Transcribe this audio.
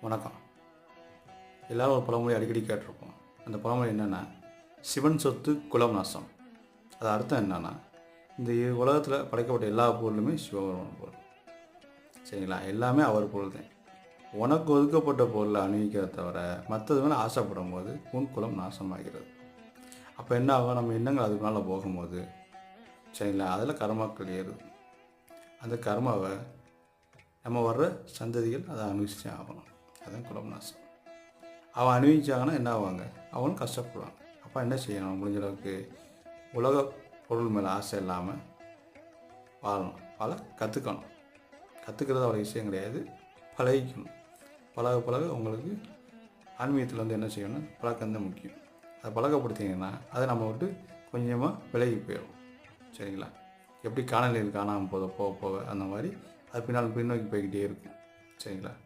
வணக்கம். எல்லோரும் ஒரு பழமொழி அடிக்கடி கேட்டிருப்போம். அந்த பழமொழி என்னென்னா, சிவன் சொத்து குலம் நாசம். அது அர்த்தம் என்னென்னா, இந்த உலகத்தில் படைக்கப்பட்ட எல்லா பொருளுமே சிவபெருமான் பொருள். சரிங்களா? எல்லாமே அவர் பொருள் தான். உனக்கு ஒதுக்கப்பட்ட பொருளை அணிவிக்கிறத தவிர மற்றது மேலே ஆசைப்படும் போது உன் குலம் நாசமாகிறது. அப்போ என்ன ஆகும்? நம்ம எண்ணங்கள் அதுக்கு மேலே போகும்போது, சரிங்களா, அதில் கர்மாக்கள் ஏறுது. அந்த கர்மாவை நம்ம வர்ற சந்ததிகள் அதை அனுபவிச்சே ஆகணும். அதுதான் குலம் நாசம். அவன் அனுபவிச்சாங்கன்னா என்ன ஆவாங்க? அவனும் கஷ்டப்படுவாங்க. அப்போ என்ன செய்யணும்? முடிஞ்ச அளவுக்கு உலக பொருள் மேலே ஆசை இல்லாமல் வாழணும். கற்றுக்கணும். கற்றுக்கிறது அவ்வளோ விஷயம் கிடையாது. பழகிக்கணும். பழக உங்களுக்கு ஆன்மீகத்தில் என்ன செய்யணும்? பழக்கம் தான் முக்கியம். அதை பழக்கப்படுத்திங்கன்னா அதை நம்ம விட்டு கொஞ்சமாக விலகி போயிடும். சரிங்களா? எப்படி காணொலியில் காணாமல் போக அந்த மாதிரி அது பின்னோக்கி போய்கிட்டே இருக்கும். சரிங்களா?